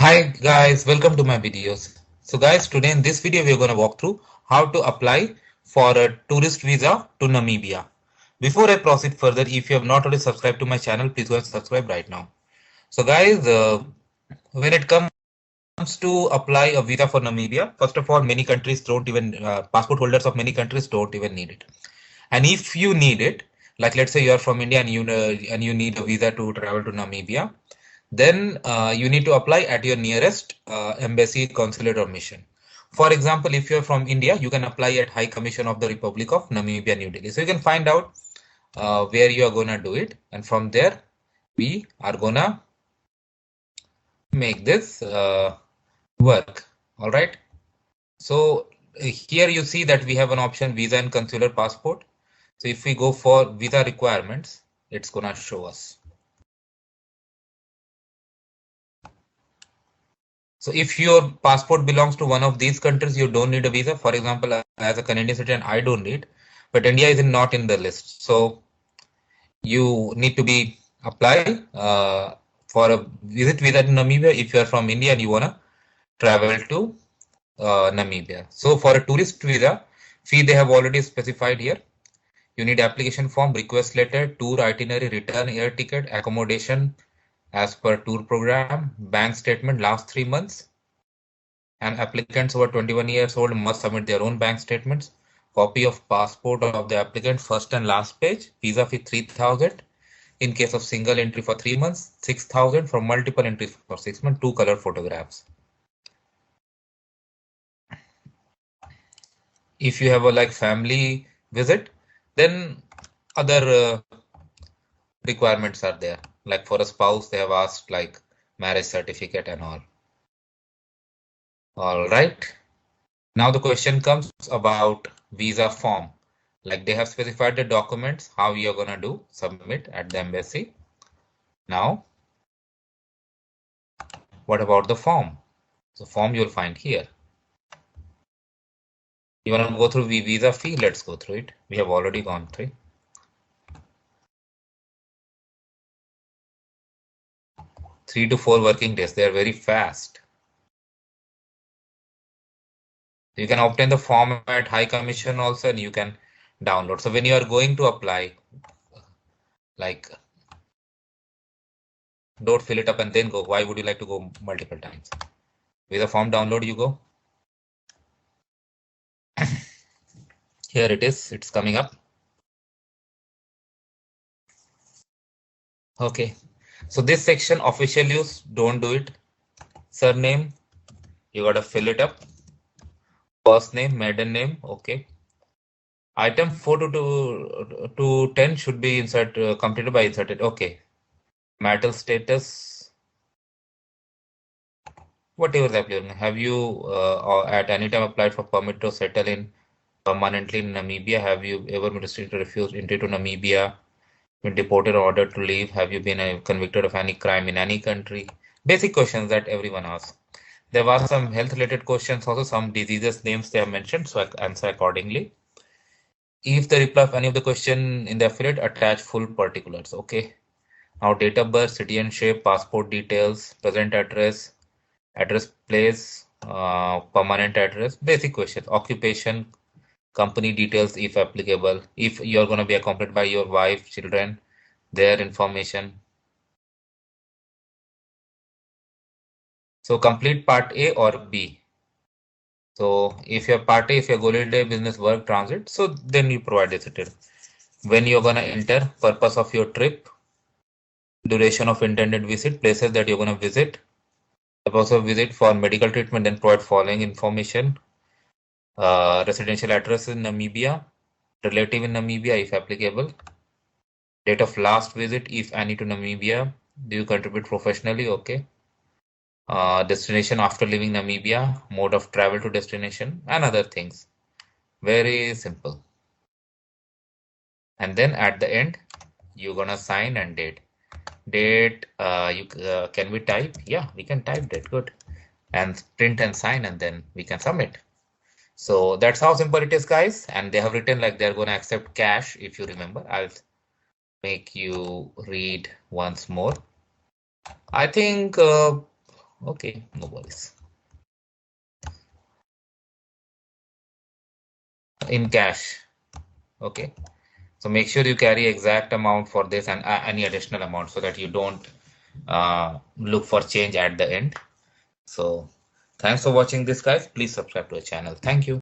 Hi guys, welcome to my videos. So guys, today in this video we are going to walk through how to apply for a tourist visa to Namibia. Before I proceed further, if you have not already subscribed to my channel, please go and subscribe right now. So guys, when it comes to apply a visa for Namibia, first of all, many countries don't even, passport holders of many countries don't even need it. And if you need it, like let's say you are from India and you need a visa to travel to Namibia, then you need to apply at your nearest embassy, consulate, or mission. For example, if you're from India, you can apply at High Commission of the Republic of Namibia, New Delhi. So you can find out where you are gonna do it, and from there we are gonna make this work. All right. So here you see that we have an option visa and consular passport. So if we go for visa requirements, it's gonna show us. So if your passport belongs to one of these countries, you don't need a visa. For example, as a Canadian citizen, I don't need, but India is not in the list. So you need to be apply for a visit visa to Namibia if you are from India and you wanna travel to Namibia. So for a tourist visa, fee they have already specified here. You need application form, request letter, tour itinerary, return air ticket, accommodation as per tour program, bank statement last 3 months, and applicants over 21 years old must submit their own bank statements, copy of passport of the applicant first and last page, visa fee 3,000 in case of single entry for 3 months, 6,000 for multiple entries for 6 months, 2 color photographs. If you have a like family visit, then other requirements are there. Like for a spouse, they have asked like marriage certificate and all. All right. Now the question comes about visa form. Like they have specified the documents, how you're gonna do submit at the embassy. Now, what about the form? So form you'll find here. You wanna go through visa fee? Let's go through it. We have already gone through. 3 to 4 working days. They are very fast. You can obtain the form at High Commission also, and you can download. So when you are going to apply, like don't fill it up and then go. Why would you like to go multiple times? With the form download, you go. Here it is. It's coming up. Okay. So this section official use, don't do it. Surname, you gotta fill it up. First name, maiden name, okay. Item 4 to 10 should be completed by inserted. Okay. Marital status, whatever the applicant. Have you or at any time applied for permit to settle in permanently in Namibia? Have you ever been restricted, refused entry to Namibia? Been deported or ordered to leave? Have you been convicted of any crime in any country? Basic questions that everyone asks. There were some health related questions, also some diseases names they have mentioned, so I answer accordingly. If the reply of any of the question in the affiliate, attach full particulars. Okay. Now date of birth, citizenship, passport details, present address, address place, permanent address, basic questions, occupation, company details if applicable. If you're going to be accompanied by your wife, children, their information. So complete part A or B. So if your part A, if your holiday, business, work, transit, so then you provide this detail. When you're gonna enter, purpose of your trip, duration of intended visit, places that you're gonna visit, purpose of visit for medical treatment, then provide following information. Residential address in Namibia, relative in Namibia if applicable, date of last visit if any to Namibia, do you contribute professionally? Okay. Destination after leaving Namibia, mode of travel to destination, and other things. Very simple. And then at the end, you're gonna sign and date. Date, can we type? Yeah, we can type date. Good. And print and sign, and then we can submit. So that's how simple it is, guys. And they have written like they're gonna accept cash. If you remember, I'll make you read once more. I think Okay, no worries. In cash. Okay. So make sure you carry exact amount for this and any additional amount so that you don't look for change at the end. So thanks for watching this, guys. Please subscribe to our channel. Thank you.